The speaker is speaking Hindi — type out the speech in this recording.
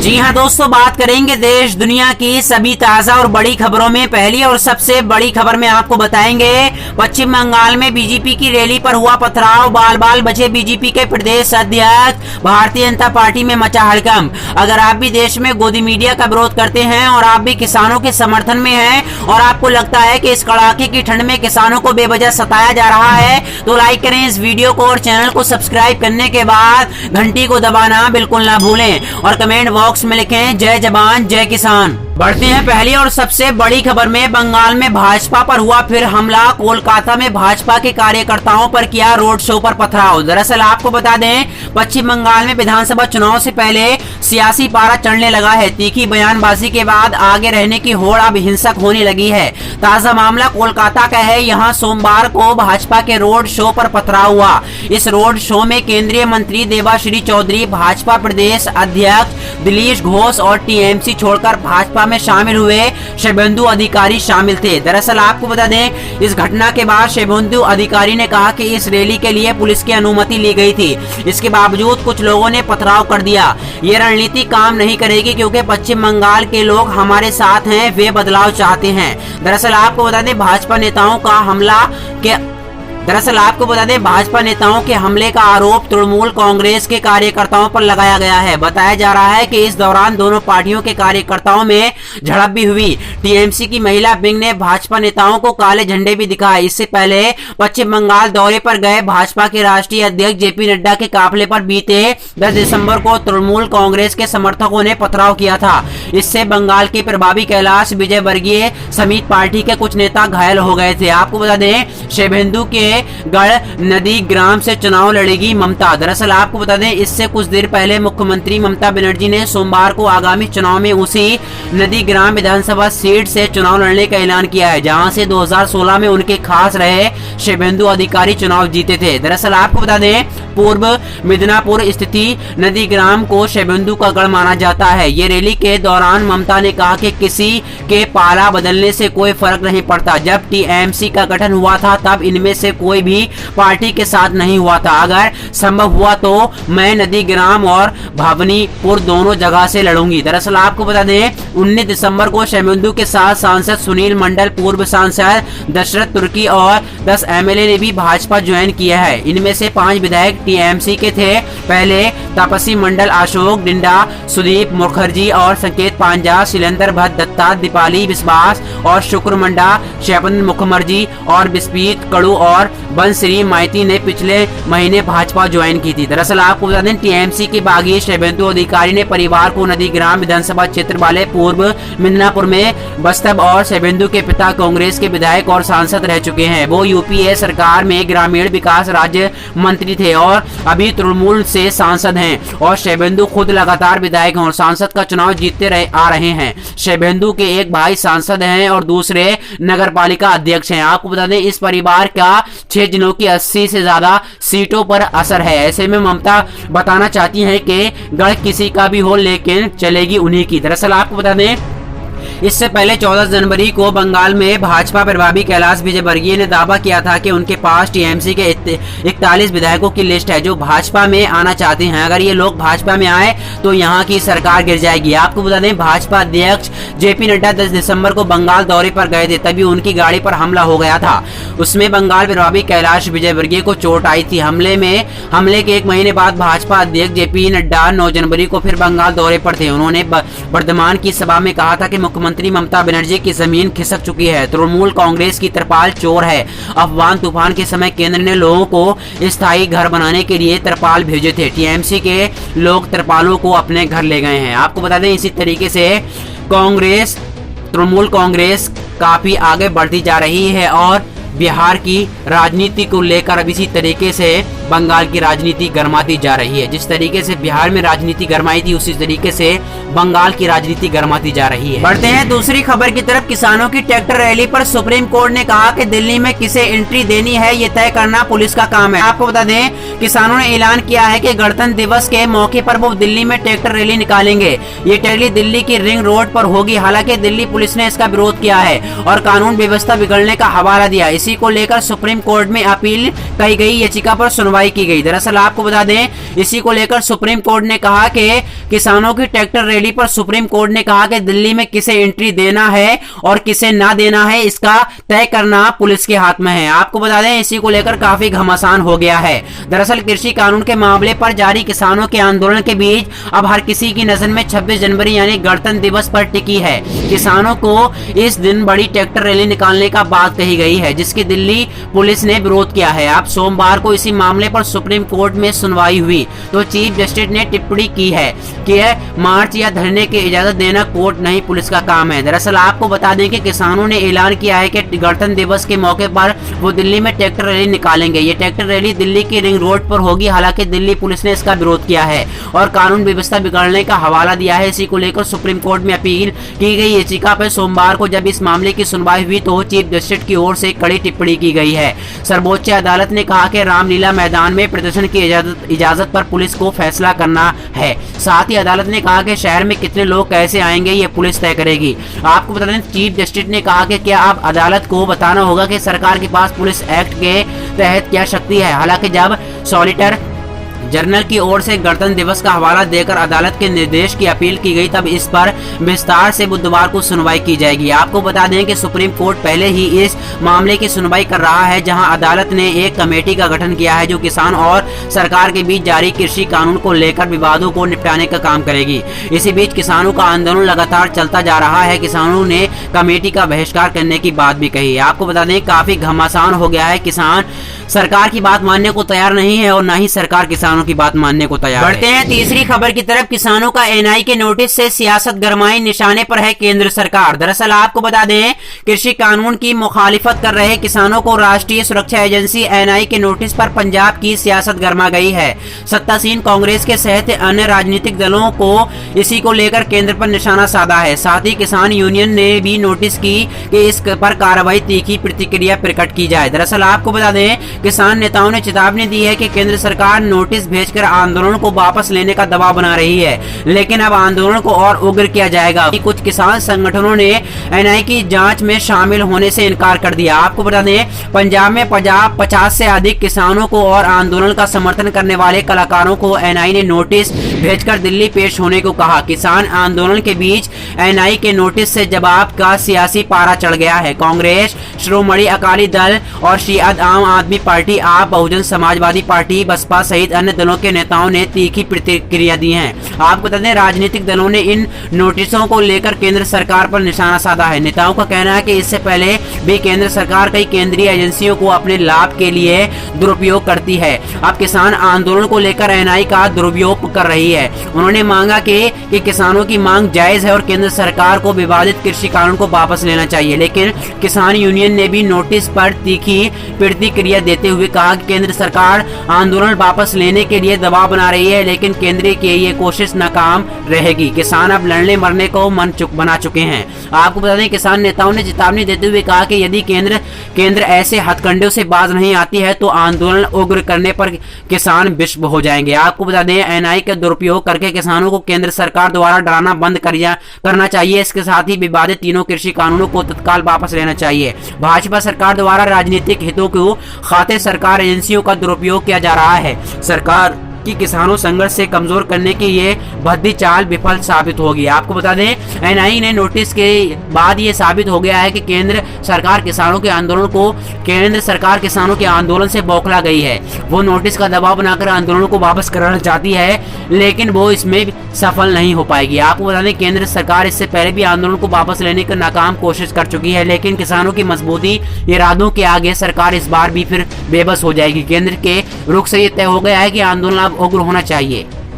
जी हां दोस्तों, बात करेंगे देश दुनिया की सभी ताजा और बड़ी खबरों में। पहली और सबसे बड़ी खबर में आपको बताएंगे, पश्चिम बंगाल में बीजेपी की रैली पर हुआ पथराव, बाल बाल बचे बीजेपी के प्रदेश अध्यक्ष, भारतीय जनता पार्टी में मचा हड़कंप। अगर आप भी देश में गोदी मीडिया का विरोध करते हैं और आप भी किसानों के समर्थन में हैं और आपको लगता है कि इस कड़ाके की ठंड में किसानों को बेवजह सताया जा रहा है, तो लाइक करें इस वीडियो को और चैनल को सब्सक्राइब करने के बाद घंटी को दबाना बिल्कुल ना भूलें और कमेंट बॉक्स में लिखें जय जवान जय किसान। बढ़ते हैं पहली और सबसे बड़ी खबर में। बंगाल में भाजपा पर हुआ फिर हमला, कोलकाता में भाजपा के कार्यकर्ताओं पर किया रोड शो पर पथराव। दरअसल आपको बता दें, पश्चिम बंगाल में विधानसभा चुनाव से पहले सियासी पारा चढ़ने लगा है। तीखी बयानबाजी के बाद आगे रहने की होड़ अब हिंसक होने लगी है। ताजा मामला कोलकाता का है। यहाँ सोमवार को भाजपा के रोड शो पर पथराव हुआ। इस रोड शो में केंद्रीय मंत्री देवाश्री चौधरी, भाजपा प्रदेश अध्यक्ष दिलीप घोष और टीएमसी छोड़कर भाजपा में शामिल हुए शुभेंदु अधिकारी शामिल थे। दरअसल आपको बता दें, इस घटना के बाद शुभेंदु अधिकारी ने कहा कि इस रैली के लिए पुलिस की अनुमति ली गई थी। इसके बावजूद कुछ लोगों ने पथराव कर दिया। ये रणनीति काम नहीं करेगी क्योंकि पश्चिम बंगाल के लोग हमारे साथ हैं, वे बदलाव चाहते हैं। दरअसल आपको बता दें, भाजपा नेताओं के हमले का आरोप तृणमूल कांग्रेस के कार्यकर्ताओं पर लगाया गया है। बताया जा रहा है कि इस दौरान दोनों पार्टियों के कार्यकर्ताओं में झड़प भी हुई। टीएमसी की महिला विंग ने भाजपा नेताओं को काले झंडे भी दिखाए। इससे पहले पश्चिम बंगाल दौरे पर गए भाजपा के राष्ट्रीय अध्यक्ष जेपी नड्डा के काफिले पर बीते 10 दिसंबर को तृणमूल कांग्रेस के समर्थकों ने पथराव किया था। इससे बंगाल के प्रभावी कैलाश विजयवर्गीय समेत पार्टी के कुछ नेता घायल हो गए थे। आपको बता दें, शुभेंदु के गढ़ नदी ग्राम से चुनाव लड़ेगी ममता। दरअसल आपको बता दें, इससे कुछ देर पहले मुख्यमंत्री ममता बनर्जी ने सोमवार को आगामी चुनाव में उसी नदी ग्राम विधानसभा सीट से चुनाव लड़ने का ऐलान किया है, जहां से 2016 में उनके खास रहे शुभेंदु अधिकारी चुनाव जीते थे। दरअसल आपको बता दें, पूर्व मिदनापुर स्थिति नदी ग्राम को शुभेंदु का गढ़ माना जाता है। ये रैली के दौरान ममता ने कहा कि किसी के पाला बदलने से कोई फर्क नहीं पड़ता। जब टीएमसी का गठन हुआ था तब इनमें से कोई भी पार्टी के साथ नहीं हुआ था। अगर संभव हुआ तो मैं नदी ग्राम और भवानीपुर दोनों जगह से लड़ूंगी। दरअसल आपको बता दें, 19 दिसंबर को शुभेंदु के साथ सांसद सुनील मंडल, पूर्व सांसद दशरथ तुर्की और 10 एमएलए ने भी भाजपा ज्वाइन किया है। इनमें से 5 विधायक टीएमसी के थे। पहले तापसी मंडल, अशोक डिंडा, सुदीप मुखर्जी और संकेत पांजा, शैलेंद्र भट्ट दत्ता, दीपाली विश्वास और शुक्र मंडा, शैपन मुखर्जी और बिस्पीत कड़ू और बंसरी माइती ने पिछले महीने भाजपा ज्वाइन की थी। दरअसल आपको बता दें, टीएमसी के बागी शुभेंदु अधिकारी ने परिवार को नदी ग्राम विधानसभा क्षेत्र वाले पूर्व मिदनापुर में बस्तब और शुभेंदु के पिता कांग्रेस के विधायक और सांसद रह चुके हैं। वो यूपीए सरकार में ग्रामीण विकास राज्य मंत्री थे और अभी तृणमूल से सांसद हैं और शुभेंदु खुद लगातार विधायक और सांसद का चुनाव जीतते आ रहे हैं। शुभेंदु के एक भाई सांसद हैं और दूसरे नगर पालिका अध्यक्ष हैं। आपको बता दें, इस परिवार का 6 जिलों की 80 से ज्यादा सीटों पर असर है। ऐसे में ममता बताना चाहती हैं कि गढ़ किसी का भी हो लेकिन चलेगी उन्हीं की। दरअसल आपको बता दें, इससे पहले 14 जनवरी को बंगाल में भाजपा प्रभारी कैलाश विजयवर्गीय ने दावा किया था कि उनके पास टीएमसी के 41 विधायकों की लिस्ट है जो भाजपा में आना चाहते हैं। अगर ये लोग भाजपा में आए तो यहाँ की सरकार गिर जाएगी। आपको बता दें, भाजपा अध्यक्ष जेपी नड्डा 10 दिसंबर को बंगाल दौरे पर गए थे, तभी उनकी गाड़ी पर हमला हो गया था। उसमें बंगाल प्रभारी कैलाश विजयवर्गीय को चोट आई थी। हमले के 1 महीने बाद भाजपा अध्यक्ष जेपी नड्डा 9 जनवरी को फिर बंगाल दौरे पर थे। उन्होंने वर्धमान की सभा में कहा था कि मुख्यमंत्री ममता बनर्जी की जमीन खिसक चुकी है। तृणमूल कांग्रेस की तरपाल चोर है। अफवान तूफान के समय केंद्र ने लोगों को स्थायी घर बनाने के लिए तरपाल भेजे थे। टीएमसी के लोग तरपालों को अपने घर ले गए हैं। आपको बता दें, इसी तरीके से तृणमूल कांग्रेस काफी आगे बढ़ती जा रही है और बिहार की राजनीति को लेकर अब इसी तरीके से बंगाल की राजनीति गरमाती जा रही है। जिस तरीके से बिहार में राजनीति गरमाई थी, उसी तरीके से बंगाल की राजनीति गरमाती जा रही है। बढ़ते हैं दूसरी खबर की तरफ। किसानों की ट्रैक्टर रैली पर सुप्रीम कोर्ट ने कहा कि दिल्ली में किसे एंट्री देनी है ये तय करना पुलिस का काम है। आपको बता दें, किसानों ने ऐलान किया है कि गणतंत्र दिवस के मौके पर वो दिल्ली में ट्रैक्टर रैली निकालेंगे। ये रैली दिल्ली की रिंग रोड पर होगी। हालांकि दिल्ली पुलिस ने इसका विरोध किया है और कानून व्यवस्था बिगड़ने का हवाला दिया। इसी को लेकर सुप्रीम कोर्ट में अपील कही गई याचिका पर सुनवाई की गई। दरअसल आपको बता दें, इसी को लेकर सुप्रीम कोर्ट ने कहा कि किसानों की ट्रैक्टर रैली पर सुप्रीम कोर्ट ने कहा कि दिल्ली में किसे एंट्री देना है और किसे ना देना है, इसका तय करना पुलिस के हाथ में है। आपको बता दें, इसी को लेकर काफी घमासान हो गया है। दरअसल कृषि कानून के मामले पर जारी किसानों के आंदोलन के बीच अब हर किसी की नजर में 26 जनवरी यानी गणतंत्र दिवस पर टिकी है। किसानों को इस दिन बड़ी ट्रैक्टर रैली निकालने का बात कही गई है, जिसकी दिल्ली पुलिस ने विरोध किया है। अब सोमवार को इसी मामले पर सुप्रीम कोर्ट में सुनवाई हुई तो चीफ जस्टिस ने टिप्पणी की है कि मार्च या धरने की इजाजत देना कोर्ट नहीं पुलिस का काम है। दरअसल आपको बता दें कि किसानों ने ऐलान किया है कि गणतंत्र दिवस के मौके पर वो दिल्ली में ट्रैक्टर रैली निकालेंगे। ये ट्रैक्टर रैली दिल्ली की रिंग रोड पर होगी। हालांकि दिल्ली पुलिस ने इसका विरोध किया है और कानून व्यवस्था बिगड़ने का हवाला दिया है। इसी को लेकर सुप्रीम कोर्ट में अपील की गई याचिका पर सोमवार को जब इस मामले की सुनवाई हुई तो चीफ जस्टिस की ओर से कड़ी टिप्पणी की गई है। सर्वोच्च अदालत ने कहा कि रामलीला मैदान में प्रदर्शन की इजाजत पर पुलिस को फैसला करना है। साथ ही अदालत ने कहा कि शहर में कितने लोग कैसे आएंगे ये पुलिस तय करेगी। आपको बता दें, चीफ जस्टिस ने कहा कि क्या अब अदालत को बताना होगा कि सरकार के पास पुलिस एक्ट के तहत क्या शक्ति है। हालांकि जब सॉलिटर जनरल की ओर से गणतंत्र दिवस का हवाला देकर अदालत के निर्देश की अपील की गई, तब इस पर विस्तार से बुधवार को सुनवाई की जाएगी। आपको बता दें कि सुप्रीम कोर्ट पहले ही इस मामले की सुनवाई कर रहा है, जहां अदालत ने एक कमेटी का गठन किया है जो किसान और सरकार के बीच जारी कृषि कानून को लेकर विवादों को निपटाने का काम करेगी। इसी बीच किसानों का आंदोलन लगातार चलता जा रहा है। किसानों ने कमेटी का बहिष्कार करने की बात भी कही। आपको बता दें, काफी घमासान हो गया है। किसान सरकार की बात मानने को तैयार नहीं है और न ही सरकार किसानों की बात मानने को तैयार है। बढ़ते हैं तीसरी खबर की तरफ। किसानों का एनआई के नोटिस से सियासत गरमाई, निशाने पर है केंद्र सरकार। दरअसल आपको बता दें, कृषि कानून की मुखालिफत कर रहे किसानों को राष्ट्रीय सुरक्षा एजेंसी एनआई के नोटिस पर पंजाब की सियासत गरमा गई है। सत्तासीन कांग्रेस के सहित अन्य राजनीतिक दलों को इसी को लेकर केंद्र पर निशाना साधा है। साथ ही किसान यूनियन ने भी नोटिस की कि इस पर कार्रवाई तीखी प्रतिक्रिया प्रकट की जाए। दरअसल आपको बता दें, किसान नेताओं ने चेतावनी दी है कि केंद्र सरकार नोटिस भेजकर आंदोलन को वापस लेने का दबाव बना रही है, लेकिन अब आंदोलन को और उग्र किया जाएगा। कुछ किसान संगठनों ने एनआई की जांच में शामिल होने से इनकार कर दिया। आपको बता दें, पंजाब में 50 से अधिक किसानों को और आंदोलन का समर्थन करने वाले कलाकारों को एनआई ने नोटिस भेजकर दिल्ली पेश होने को कहा। किसान आंदोलन के बीच एनआई के नोटिस से जवाब का सियासी पारा चढ़ गया है। कांग्रेस, श्रोमणी अकाली दल और शियाद आम आदमी पार्टी, आप बहुजन समाजवादी पार्टी, बसपा सहित अन्य दलों के नेताओं ने तीखी प्रतिक्रिया दी है। आपको बता दें, राजनीतिक दलों ने इन नोटिसों को लेकर केंद्र सरकार पर निशाना साधा है। नेताओं का कहना है कि इससे पहले भी केंद्र सरकार कई केंद्रीय एजेंसियों को अपने लाभ के लिए दुरुपयोग करती है। अब किसान आंदोलन को लेकर एनआई का दुरुपयोग कर रही है। उन्होंने मांगा कि किसानों की मांग जायज है और केंद्र सरकार को विवादित कृषि कानून को वापस लेना चाहिए, लेकिन किसान यूनियन ने भी नोटिस पर तीखी प्रतिक्रिया देते हुए कहा कि केंद्र सरकार आंदोलन वापस लेने के लिए दबाव बना रही है, लेकिन केंद्र की ये कोशिश नाकाम रहेगी। किसान अब लड़ने मरने को बना चुके हैं। आपको बता दें, किसान नेताओं ने चेतावनी देते हुए कहा कि यदि केंद्र ऐसे हथकंडों से बाज नहीं आती है तो आंदोलन उग्र करने पर किसान विश्व हो जाएंगे। आपको बता दें, एनआई का दुरुपयोग करके किसानों को केंद्र सरकार द्वारा डराना बंद करना चाहिए। इसके साथ ही विवादित तीनों कृषि कानूनों को तत्काल वापस लेना चाहिए। भाजपा सरकार द्वारा राजनीतिक हितों को खातिर सरकार एजेंसियों का दुरुपयोग किया जा रहा है। सरकार कि किसानों संघर्ष से कमजोर करने की ये भद्दी चाल विफल साबित होगी। आपको बता दें, एनआई ने नोटिस के बाद ये साबित हो गया है कि केंद्र सरकार किसानों के आंदोलन से बौखला गई है। वो नोटिस का दबाव बनाकर आंदोलन को वापस कराना चाहती है, लेकिन वो इसमें सफल नहीं हो पाएगी। आपको बता दें, केंद्र सरकार इससे पहले भी आंदोलन को वापस लेने की नाकाम कोशिश कर चुकी है, लेकिन किसानों की मजबूती इरादों के आगे सरकार इस बार भी फिर बेबस हो जाएगी। केंद्र के रुख से ये तय हो गया है कि आंदोलन अब उग्र होना चाहिए।